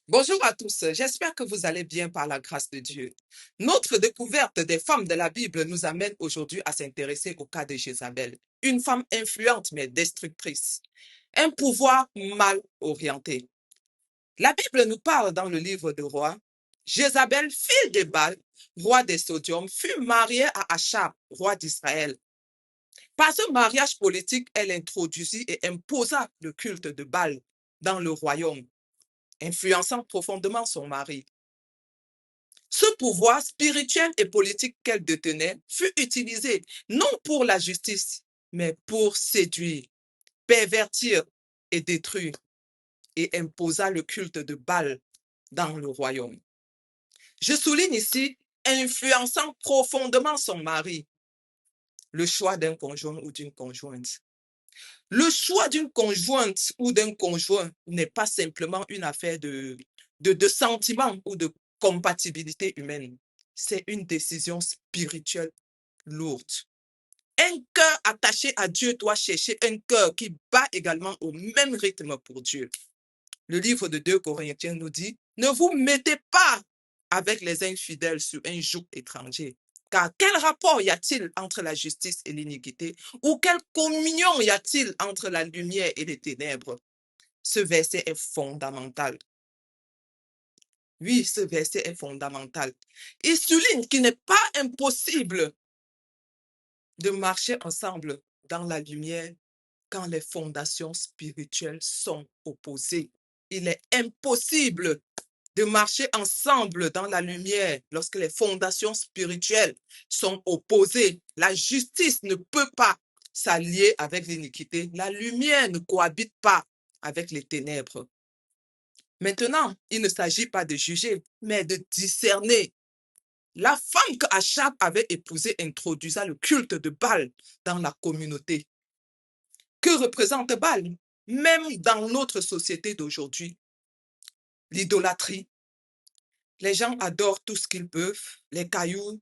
Bonjour à tous, j'espère que vous allez bien par la grâce de Dieu. Notre découverte des femmes de la Bible nous amène aujourd'hui à s'intéresser au cas de Jézabel, une femme influente mais destructrice, un pouvoir mal orienté. La Bible nous parle dans le livre de Rois. Jézabel, fille de Baal, roi des Sodium, fut mariée à Achab, roi d'Israël. Par ce mariage politique, elle introduisit et imposa le culte de Baal dans le royaume, influençant profondément son mari. Ce pouvoir spirituel et politique qu'elle détenait fut utilisé non pour la justice, mais pour séduire, pervertir et détruire, et imposa le culte de Baal dans le royaume. Je souligne ici, influençant profondément son mari, le choix d'un conjoint ou d'une conjointe. Le choix d'une conjointe ou d'un conjoint n'est pas simplement une affaire de sentiments ou de compatibilité humaine. C'est une décision spirituelle lourde. Un cœur attaché à Dieu doit chercher un cœur qui bat également au même rythme pour Dieu. Le livre de 2 Corinthiens nous dit, ne vous mettez pas avec les infidèles sur un joug étranger. Car quel rapport y a-t-il entre la justice et l'iniquité? Ou quelle communion y a-t-il entre la lumière et les ténèbres? Ce verset est fondamental. Oui, ce verset est fondamental. Il souligne qu'il n'est pas impossible de marcher ensemble dans la lumière quand les fondations spirituelles sont opposées. Il est impossible de marcher ensemble dans la lumière lorsque les fondations spirituelles sont opposées. La justice ne peut pas s'allier avec l'iniquité. La lumière ne cohabite pas avec les ténèbres. Maintenant, il ne s'agit pas de juger, mais de discerner. La femme que Achab avait épousée introduisa le culte de Baal dans la communauté. Que représente Baal? Même dans notre société d'aujourd'hui, l'idolâtrie. Les gens adorent tout ce qu'ils peuvent, les cailloux,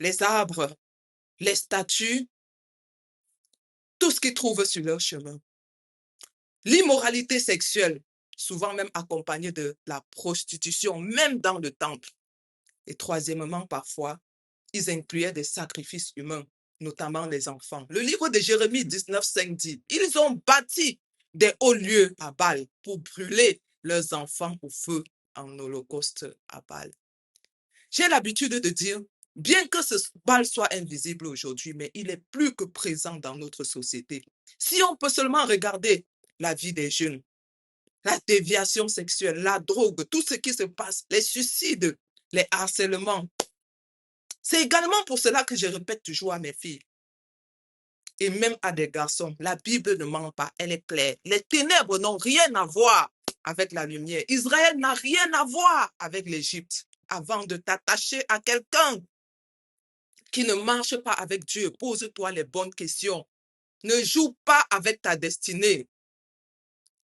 les arbres, les statues, tout ce qu'ils trouvent sur leur chemin. L'immoralité sexuelle, souvent même accompagnée de la prostitution, même dans le temple. Et troisièmement, parfois, ils incluaient des sacrifices humains, notamment les enfants. Le livre de Jérémie 19,5 dit, ils ont bâti des hauts lieux à Baal pour brûler leurs enfants au feu en holocauste à Baal. J'ai l'habitude de dire, bien que ce Baal soit invisible aujourd'hui, mais il est plus que présent dans notre société. Si on peut seulement regarder la vie des jeunes, la déviation sexuelle, la drogue, tout ce qui se passe, les suicides, les harcèlements, c'est également pour cela que je répète toujours à mes filles et même à des garçons, la Bible ne ment pas, elle est claire. Les ténèbres n'ont rien à voir avec la lumière. Israël n'a rien à voir avec l'Égypte. Avant de t'attacher à quelqu'un qui ne marche pas avec Dieu, pose-toi les bonnes questions. Ne joue pas avec ta destinée.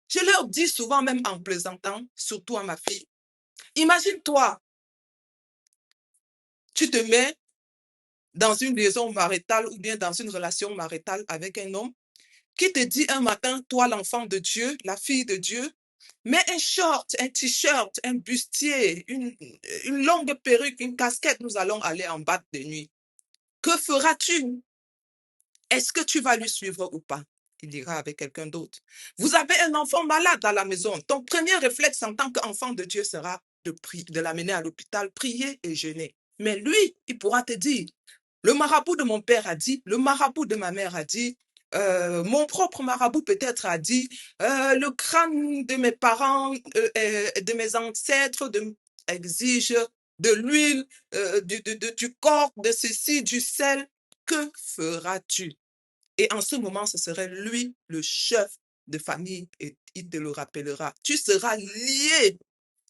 Je leur dis souvent, même en plaisantant, surtout à ma fille, imagine-toi, tu te mets dans une liaison maritale ou bien dans une relation maritale avec un homme qui te dit un matin, toi l'enfant de Dieu, la fille de Dieu, mets un short, un t-shirt, un bustier, une longue perruque, une casquette, nous allons aller en boîte de nuit. Que feras-tu? Est-ce que tu vas lui suivre ou pas? Il ira avec quelqu'un d'autre. Vous avez un enfant malade à la maison. Ton premier réflexe en tant qu'enfant de Dieu sera de l'amener à l'hôpital, prier et jeûner. Mais lui, il pourra te dire, le marabout de mon père a dit, le marabout de ma mère a dit, mon propre marabout peut-être a dit, le crâne de mes parents, de mes ancêtres exige de l'huile, du corps, de ceci, du sel. Que feras-tu? Et en ce moment, ce serait lui le chef de famille et il te le rappellera. Tu seras lié.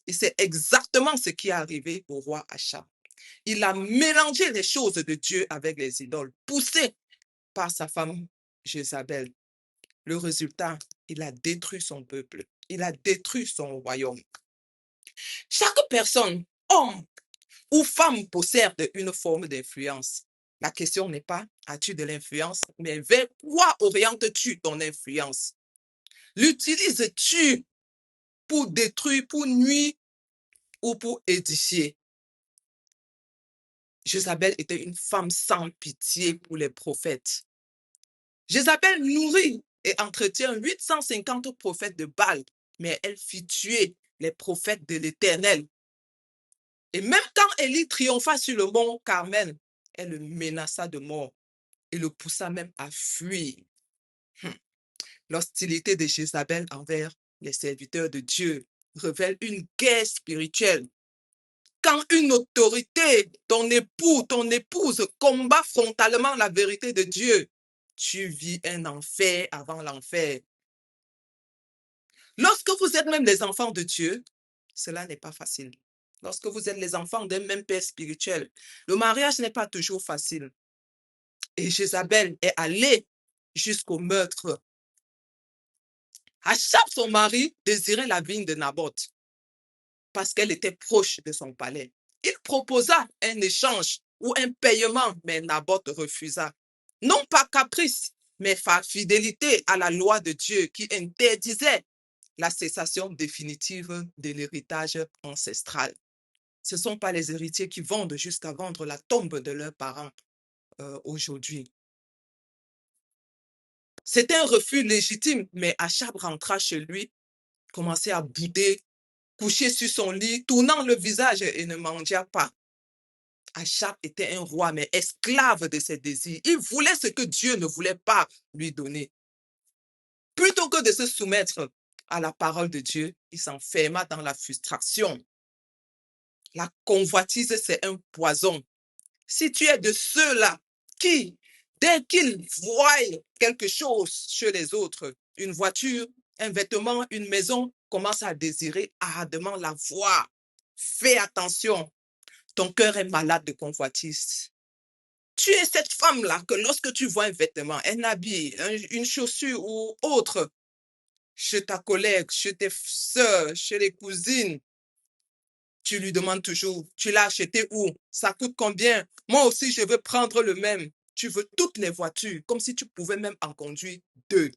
Et c'est exactement ce qui est arrivé au roi Achab. Il a mélangé les choses de Dieu avec les idoles, poussé par sa femme Jézabel. Le résultat, il a détruit son peuple. Il a détruit son royaume. Chaque personne, homme ou femme, possède une forme d'influence. La question n'est pas, as-tu de l'influence, mais vers quoi orientes-tu ton influence? L'utilises-tu pour détruire, pour nuire ou pour édifier. Jézabel était une femme sans pitié pour les prophètes. Jézabel nourrit et entretient 850 prophètes de Baal, mais elle fit tuer les prophètes de l'Éternel. Et même quand Élie triompha sur le mont Carmel, elle le menaça de mort et le poussa même à fuir. L'hostilité de Jézabel envers les serviteurs de Dieu révèle une guerre spirituelle. Quand une autorité, ton époux, ton épouse combat frontalement la vérité de Dieu, tu vis un enfer avant l'enfer. Lorsque vous êtes même les enfants de Dieu, cela n'est pas facile. Lorsque vous êtes les enfants d'un même père spirituel, le mariage n'est pas toujours facile. Et Jézabel est allée jusqu'au meurtre. Achab, son mari, désirait la vigne de Naboth parce qu'elle était proche de son palais. Il proposa un échange ou un paiement, mais Naboth refusa. Non pas caprice, mais par fidélité à la loi de Dieu qui interdisait la cessation définitive de l'héritage ancestral. Ce ne sont pas les héritiers qui vendent jusqu'à vendre la tombe de leurs parents aujourd'hui. C'était un refus légitime, mais Achab rentra chez lui, commençait à bouder, couché sur son lit, tournant le visage et ne mangea pas. Achab était un roi, mais esclave de ses désirs. Il voulait ce que Dieu ne voulait pas lui donner. Plutôt que de se soumettre à la parole de Dieu, il s'enferma dans la frustration. La convoitise, c'est un poison. Si tu es de ceux-là qui, dès qu'ils voient quelque chose chez les autres, une voiture, un vêtement, une maison, commencent à désirer ardemment la voir. Fais attention, ton cœur est malade de convoitise. Tu es cette femme-là que lorsque tu vois un vêtement, un habit, une chaussure ou autre, chez ta collègue, chez tes soeurs, chez les cousines, tu lui demandes toujours, tu l'as acheté où? Ça coûte combien? Moi aussi, je veux prendre le même. Tu veux toutes les voitures, comme si tu pouvais même en conduire 2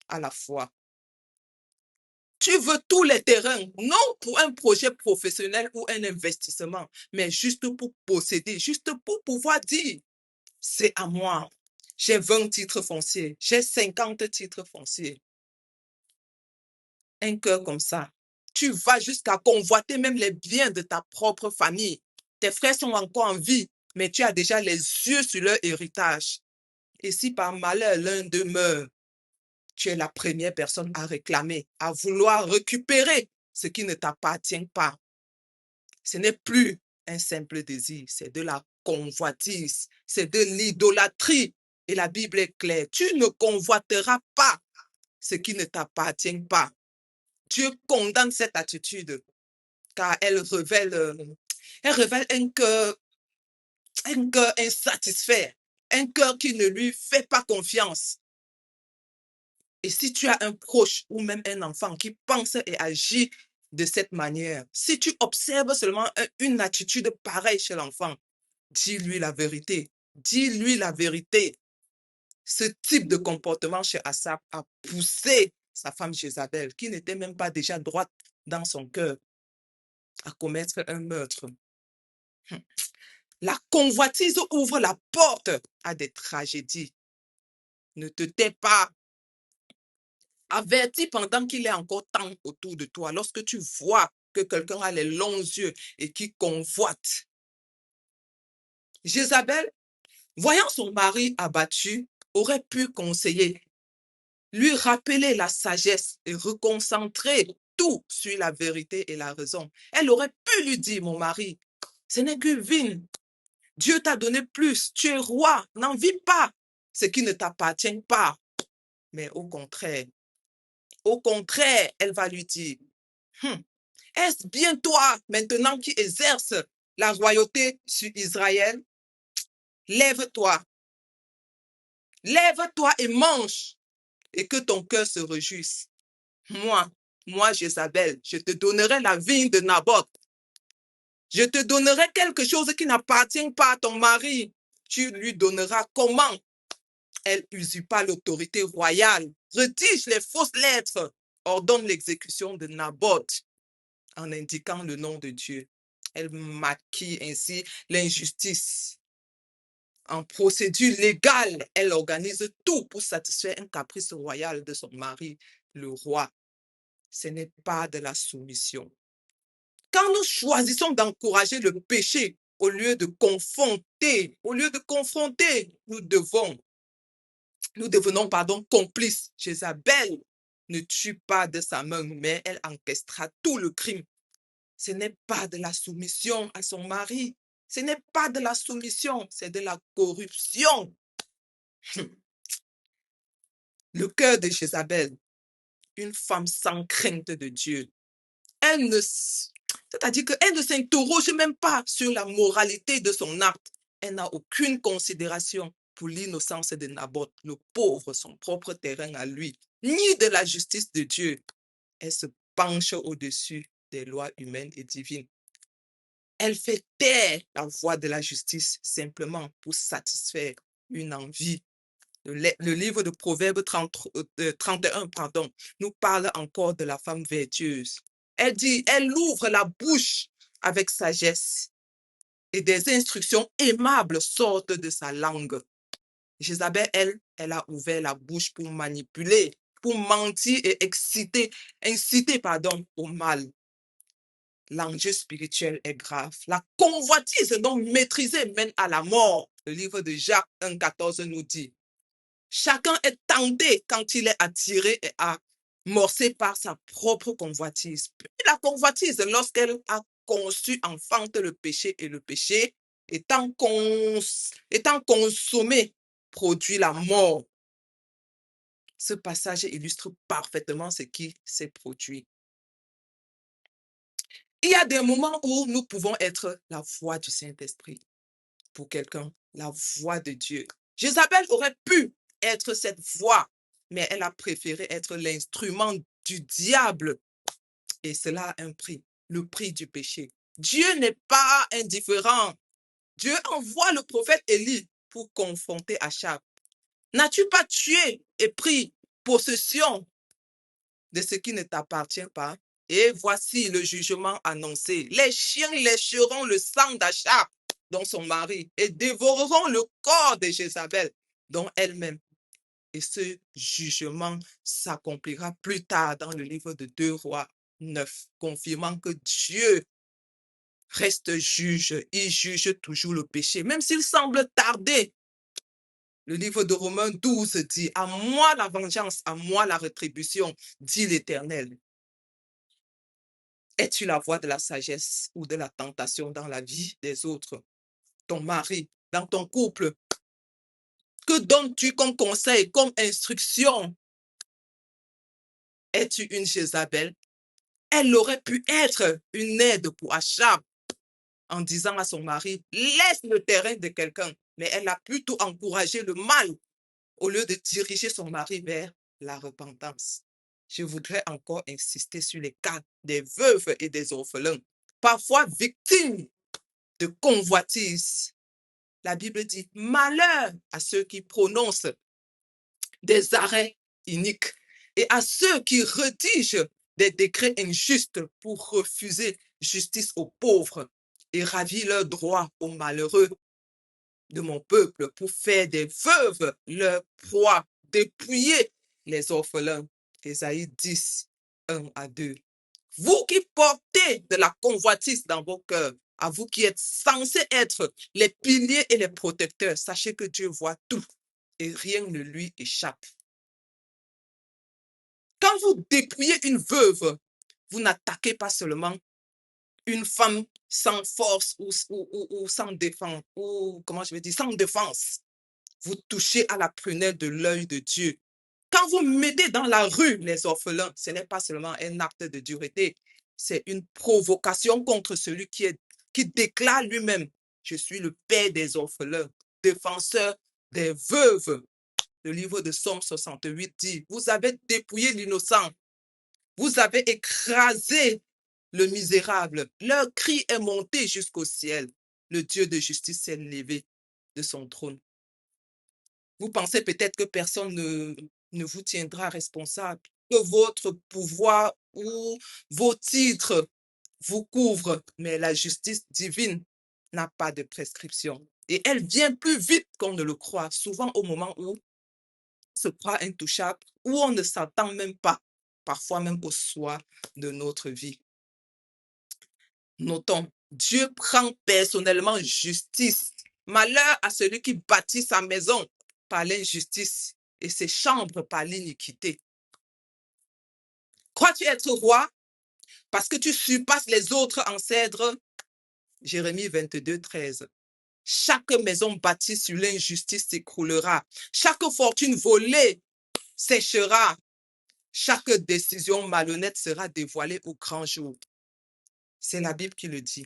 à la fois. Tu veux tous les terrains, non pour un projet professionnel ou un investissement, mais juste pour posséder, juste pour pouvoir dire, c'est à moi. J'ai 20 titres fonciers, j'ai 50 titres fonciers. Un cœur comme ça, tu vas jusqu'à convoiter même les biens de ta propre famille. Tes frères sont encore en vie, mais tu as déjà les yeux sur leur héritage. Et si par malheur l'un d'eux meurt, tu es la première personne à réclamer, à vouloir récupérer ce qui ne t'appartient pas. Ce n'est plus un simple désir, c'est de la convoitise, c'est de l'idolâtrie. Et la Bible est claire, tu ne convoiteras pas ce qui ne t'appartient pas. Dieu condamne cette attitude car elle révèle un cœur insatisfait, un cœur qui ne lui fait pas confiance. Et si tu as un proche ou même un enfant qui pense et agit de cette manière, si tu observes seulement une attitude pareille chez l'enfant, dis-lui la vérité. Dis-lui la vérité. Ce type de comportement chez Achab a poussé sa femme Jézabel, qui n'était même pas déjà droite dans son cœur, à commettre un meurtre. La convoitise ouvre la porte à des tragédies. Ne te tais pas. Avertis pendant qu'il est encore temps autour de toi. Lorsque tu vois que quelqu'un a les longs yeux et qui convoite. Jézabel, voyant son mari abattu, aurait pu conseiller, lui rappeler la sagesse et reconcentrer tout sur la vérité et la raison. Elle aurait pu lui dire, mon mari, ce n'est qu'une vigne. Dieu t'a donné plus. Tu es roi. N'en vis pas ce qui ne t'appartient pas. Mais au contraire, elle va lui dire, est-ce bien toi maintenant qui exerces la royauté sur Israël? Lève-toi. Lève-toi et mange et que ton cœur se réjouisse. Moi, Jézabel, je te donnerai la vigne de Naboth. Je te donnerai quelque chose qui n'appartient pas à ton mari. Tu lui donneras comment elle usurpa l'autorité royale, rédige les fausses lettres ordonne l'exécution de Naboth en indiquant le nom de Dieu. Elle maquille ainsi l'injustice. En procédure légale, elle organise tout pour satisfaire un caprice royal de son mari, le roi. Ce n'est pas de la soumission. Quand nous choisissons d'encourager le péché au lieu de confronter, nous devenons complices. Jézabel ne tue pas de sa main, mais elle encaissera tout le crime. Ce n'est pas de la soumission à son mari. Ce n'est pas de la soumission, c'est de la corruption. Le cœur de Jézabel, une femme sans crainte de Dieu, c'est-à-dire qu'elle ne s'interroge même pas sur la moralité de son acte. Elle n'a aucune considération pour l'innocence de Naboth, le pauvre, son propre terrain à lui, ni de la justice de Dieu. Elle se penche au-dessus des lois humaines et divines. Elle fait taire la voix de la justice simplement pour satisfaire une envie. Le livre de Proverbes 31 nous parle encore de la femme vertueuse. Elle dit, elle ouvre la bouche avec sagesse et des instructions aimables sortent de sa langue. Jézabel, elle a ouvert la bouche pour manipuler, pour mentir et inciter au mal. L'enjeu spirituel est grave. La convoitise donc maîtrisée mène à la mort. Le livre de Jacques 1,14 nous dit, chacun est tenté quand il est attiré et amorcé par sa propre convoitise. Puis la convoitise, lorsqu'elle a conçu, enfante le péché et le péché, étant consommé, produit la mort. Ce passage illustre parfaitement ce qui s'est produit. Il y a des moments où nous pouvons être la voix du Saint-Esprit pour quelqu'un, la voix de Dieu. Jézabel aurait pu être cette voix, mais elle a préféré être l'instrument du diable. Et cela a un prix, le prix du péché. Dieu n'est pas indifférent. Dieu envoie le prophète Élie pour confronter Achab. N'as-tu pas tué et pris possession de ce qui ne t'appartient pas? Et voici le jugement annoncé. Les chiens lécheront le sang d'Achab, dont son mari, et dévoreront le corps de Jézabel, dont elle-même. Et ce jugement s'accomplira plus tard dans le livre de 2 Rois 9, confirmant que Dieu reste juge. Il juge toujours le péché, même s'il semble tarder. Le livre de Romains 12 dit, à moi la vengeance, à moi la rétribution, dit l'Éternel. Es-tu la voix de la sagesse ou de la tentation dans la vie des autres? Ton mari, dans ton couple, que donnes-tu comme conseil, comme instruction? Es-tu une Jézabel? Elle aurait pu être une aide pour Achab en disant à son mari, laisse le terrain de quelqu'un. Mais elle a plutôt encouragé le mal au lieu de diriger son mari vers la repentance. Je voudrais encore insister sur les cas des veuves et des orphelins, parfois victimes de convoitise. La Bible dit, malheur à ceux qui prononcent des arrêts iniques et à ceux qui rédigent des décrets injustes pour refuser justice aux pauvres et ravir leurs droits aux malheureux de mon peuple, pour faire des veuves leur proie, dépouiller les orphelins. Ésaïe 10, 1 à 2. Vous qui portez de la convoitise dans vos cœurs, à vous qui êtes censés être les piliers et les protecteurs, sachez que Dieu voit tout et rien ne lui échappe. Quand vous dépouillez une veuve, vous n'attaquez pas seulement une femme sans force ou sans défense, ou comment je vais dire, sans défense. Vous touchez à la prunelle de l'œil de Dieu. Quand vous mettez dans la rue les orphelins, ce n'est pas seulement un acte de dureté, c'est une provocation contre celui qui déclare lui-même, je suis le père des orphelins, défenseur des veuves. Le livre de Psaume 68 dit, vous avez dépouillé l'innocent, vous avez écrasé le misérable. Leur cri est monté jusqu'au ciel. Le Dieu de justice s'est levé de son trône. Vous pensez peut-être que personne ne vous tiendra responsable. que votre pouvoir ou vos titres vous couvrent, mais la justice divine n'a pas de prescription. Et elle vient plus vite qu'on ne le croit, souvent au moment où on se croit intouchable, où on ne s'attend même pas, parfois même au soir de notre vie. Notons, Dieu prend personnellement justice. Malheur à celui qui bâtit sa maison par l'injustice et ses chambres par l'iniquité. Crois-tu être roi parce que tu surpasses les autres ancêtres? Jérémie 22, 13. Chaque maison bâtie sur l'injustice s'écroulera. Chaque fortune volée séchera. Chaque décision malhonnête sera dévoilée au grand jour. C'est la Bible qui le dit.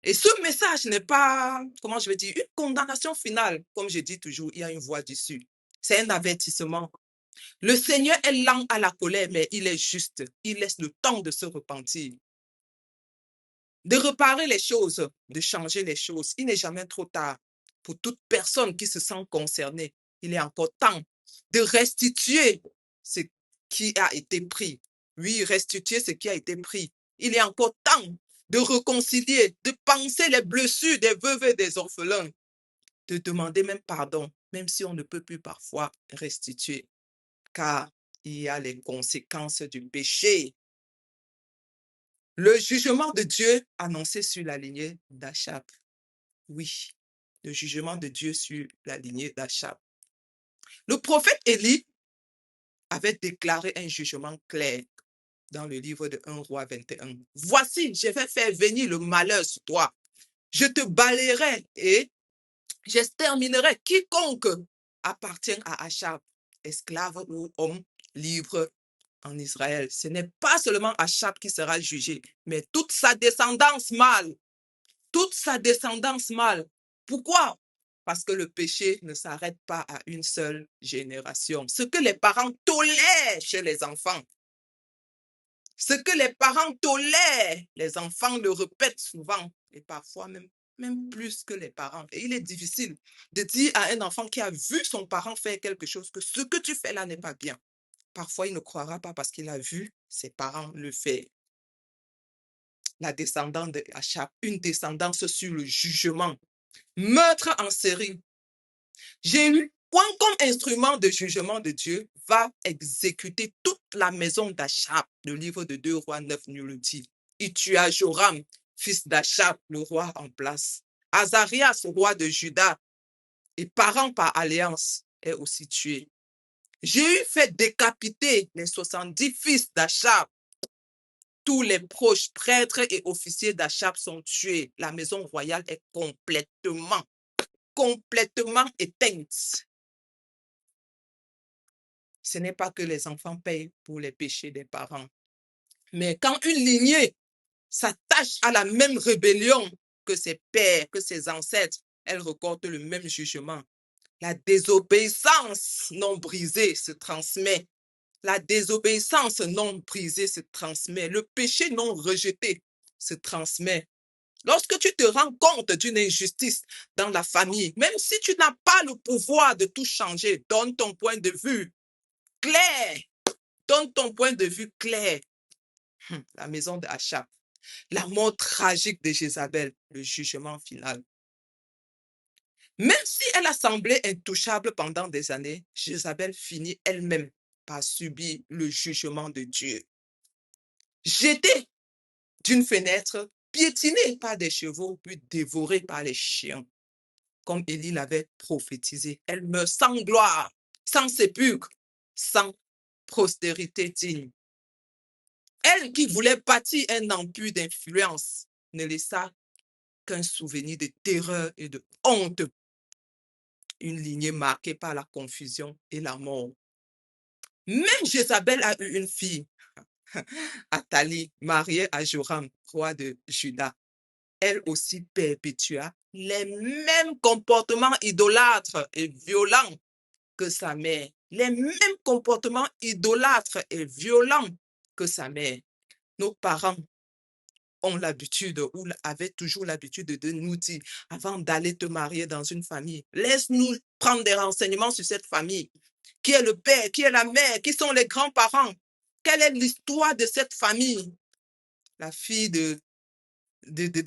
Et ce message n'est pas, comment je vais dire, une condamnation finale. Comme je dis toujours, il y a une voix dessus. C'est un avertissement. Le Seigneur est lent à la colère, mais il est juste. Il laisse le temps de se repentir, de réparer les choses, de changer les choses. Il n'est jamais trop tard pour toute personne qui se sent concernée. Il est encore temps de restituer ce qui a été pris. Oui, restituer ce qui a été pris. Il est encore temps de réconcilier, de penser les blessures des veuves et des orphelins, de demander même pardon, même si on ne peut plus parfois restituer, car il y a les conséquences du péché. Le jugement de Dieu annoncé sur la lignée d'Achab. Oui, le jugement de Dieu sur la lignée d'Achab. Le prophète Élie avait déclaré un jugement clair dans le livre de 1 roi 21. Voici, je vais faire venir le malheur sur toi. Je te balayerai et j'exterminerai quiconque appartient à Achab, esclave ou homme libre en Israël. Ce n'est pas seulement Achab qui sera jugé, mais toute sa descendance mâle. Toute sa descendance mâle. Pourquoi? Parce que le péché ne s'arrête pas à une seule génération. Ce que les parents tolèrent chez les enfants, ce que les parents tolèrent, les enfants le répètent souvent et parfois même plus que les parents. Et il est difficile de dire à un enfant qui a vu son parent faire quelque chose que ce que tu fais là n'est pas bien. Parfois, il ne croira pas parce qu'il a vu ses parents le faire. La descendance de Achab, une descendance sur le jugement. Meurtre en série. Jéhu, point comme instrument de jugement de Dieu, va exécuter toute la maison d'Achab. Le livre de 2 rois 9 nous le dit. Il tua Joram, fils d'Achab, le roi en place. Azarias, roi de Juda, et parent par alliance, est aussi tué. Jéhu fait décapiter les 70 fils d'Achab. Tous les proches prêtres et officiers d'Achab sont tués. La maison royale est complètement éteinte. Ce n'est pas que les enfants payent pour les péchés des parents. Mais quand une lignée s'attache à la même rébellion que ses pères, que ses ancêtres, elle recorde le même jugement. La désobéissance non brisée se transmet. La désobéissance non brisée se transmet. Le péché non rejeté se transmet. Lorsque tu te rends compte d'une injustice dans la famille, même si tu n'as pas le pouvoir de tout changer, donne ton point de vue clair. Donne ton point de vue clair. La maison d'Achab, la mort tragique de Jézabel, le jugement final. Même si elle a semblé intouchable pendant des années, Jézabel finit elle-même par subir le jugement de Dieu. Jetée d'une fenêtre, piétinée par des chevaux, puis dévorée par les chiens. Comme Élie l'avait prophétisé, elle meurt sans gloire, sans sépulcre, sans postérité digne. Elle qui voulait bâtir un empire d'influence ne laissa qu'un souvenir de terreur et de honte. Une lignée marquée par la confusion et la mort. Même Jézabel a eu une fille, Athalie, mariée à Joram, roi de Juda. Elle aussi perpétua les mêmes comportements idolâtres et violents que sa mère. Les mêmes comportements idolâtres et violents que sa mère. Nos parents ont l'habitude ou avaient toujours l'habitude de nous dire, avant d'aller te marier dans une famille, laisse-nous prendre des renseignements sur cette famille. Qui est le père? Qui est la mère? Qui sont les grands-parents? Quelle est l'histoire de cette famille? La fille de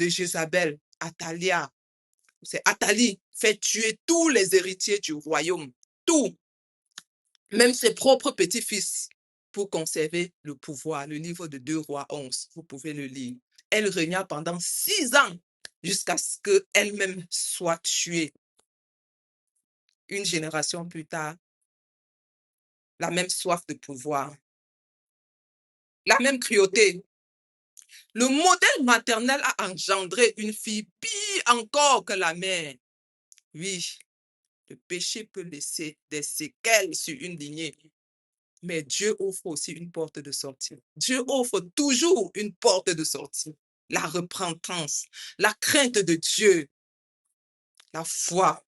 Jézabel, Athalia, c'est Athalie, fait tuer tous les héritiers du royaume, tout, même ses propres petits-fils, pour conserver le pouvoir. Le livre de 2 Rois 11, vous pouvez le lire. Elle régna pendant 6 ans jusqu'à ce qu'elle-même soit tuée. Une génération plus tard, la même soif de pouvoir, la même cruauté. Le modèle maternel a engendré une fille pire encore que la mère. Oui, le péché peut laisser des séquelles sur une lignée, mais Dieu offre aussi une porte de sortie. Dieu offre toujours une porte de sortie. La repentance, la crainte de Dieu, la foi,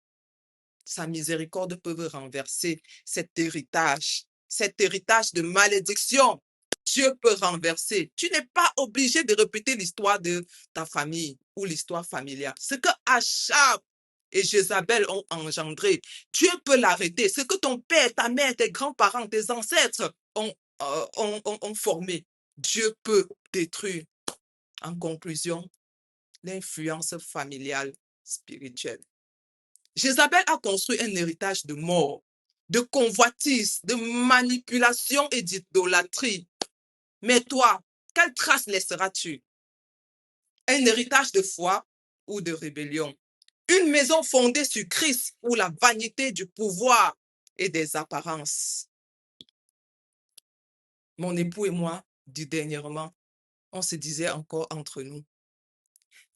sa miséricorde peuvent renverser cet héritage de malédiction. Dieu peut renverser. Tu n'es pas obligé de répéter l'histoire de ta famille ou l'histoire familiale. Ce que Achab et Jézabel ont engendré, Dieu peut l'arrêter. Ce que ton père, ta mère, tes grands-parents, tes ancêtres ont formé, Dieu peut détruire. En conclusion, l'influence familiale spirituelle. Jézabel a construit un héritage de mort, de convoitise, de manipulation et d'idolâtrie. Mais toi, quelle trace laisseras-tu? Un héritage de foi ou de rébellion? Une maison fondée sur Christ ou la vanité du pouvoir et des apparences? Mon époux et moi, dit dernièrement, on se disait encore entre nous,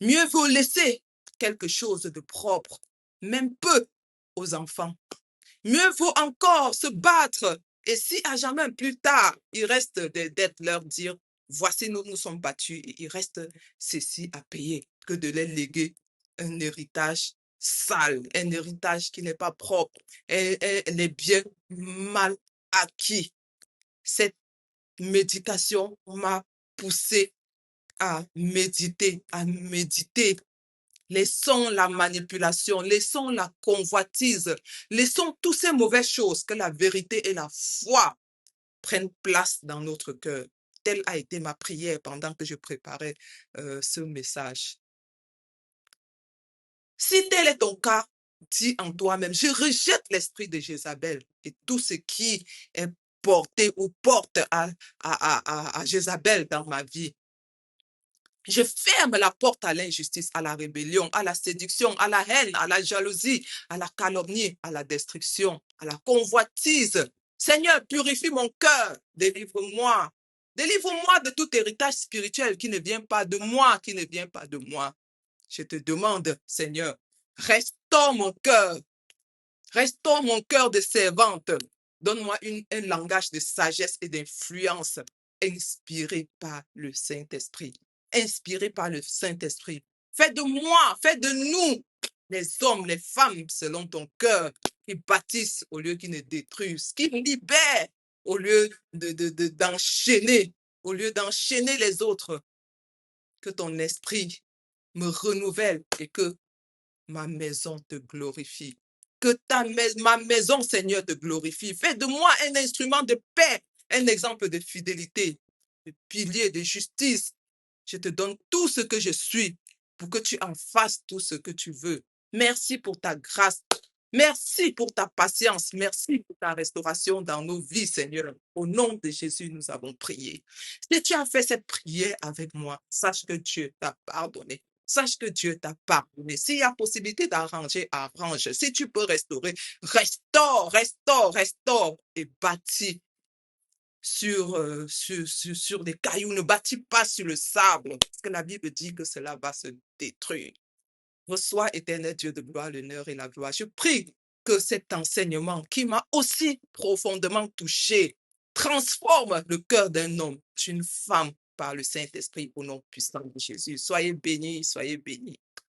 mieux vaut laisser quelque chose de propre, même peu, aux enfants. Mieux vaut encore se battre. Et si à jamais plus tard, il reste des dettes, leur dire, voici, nous sommes battus, et il reste ceci à payer, que de les léguer un héritage sale, un héritage qui n'est pas propre, et les biens mal acquis. Cette méditation m'a poussé à méditer, Laissons la manipulation, laissons la convoitise, laissons toutes ces mauvaises choses, que la vérité et la foi prennent place dans notre cœur. Telle a été ma prière pendant que je préparais ce message. Si tel est ton cas, dis en toi-même, je rejette l'esprit de Jézabel et tout ce qui est porté ou porte à Jézabel dans ma vie. Je ferme la porte à l'injustice, à la rébellion, à la séduction, à la haine, à la jalousie, à la calomnie, à la destruction, à la convoitise. Seigneur, purifie mon cœur, délivre-moi. Délivre-moi de tout héritage spirituel qui ne vient pas de moi, qui ne vient pas de moi. Je te demande, Seigneur, restaure mon cœur de servante. Donne-moi un langage de sagesse et d'influence inspiré par le Saint-Esprit. Inspiré par le Saint-Esprit. Fais de moi, fais de nous, les hommes, les femmes, selon ton cœur, qui bâtissent au lieu qui ne détruisent, qui libèrent au lieu d'enchaîner, au lieu d'enchaîner les autres. Que ton esprit me renouvelle et que ma maison te glorifie. Que ma maison, Seigneur, te glorifie. Fais de moi un instrument de paix, un exemple de fidélité, de pilier de justice. Je te donne tout ce que je suis pour que tu en fasses tout ce que tu veux. Merci pour ta grâce. Merci pour ta patience. Merci pour ta restauration dans nos vies, Seigneur. Au nom de Jésus, nous avons prié. Si tu as fait cette prière avec moi, sache que Dieu t'a pardonné. Sache que Dieu t'a pardonné. S'il y a possibilité d'arranger, arrange. Si tu peux restaurer, restaure et bâtis sur des cailloux. Ne bâtis pas sur le sable, parce que la Bible dit que cela va se détruire. Reçois, éternel Dieu de gloire, l'honneur et la gloire. Je prie que cet enseignement qui m'a aussi profondément touché transforme le cœur d'un homme, d'une femme par le Saint-Esprit au nom puissant de Jésus. Soyez bénis, soyez bénis.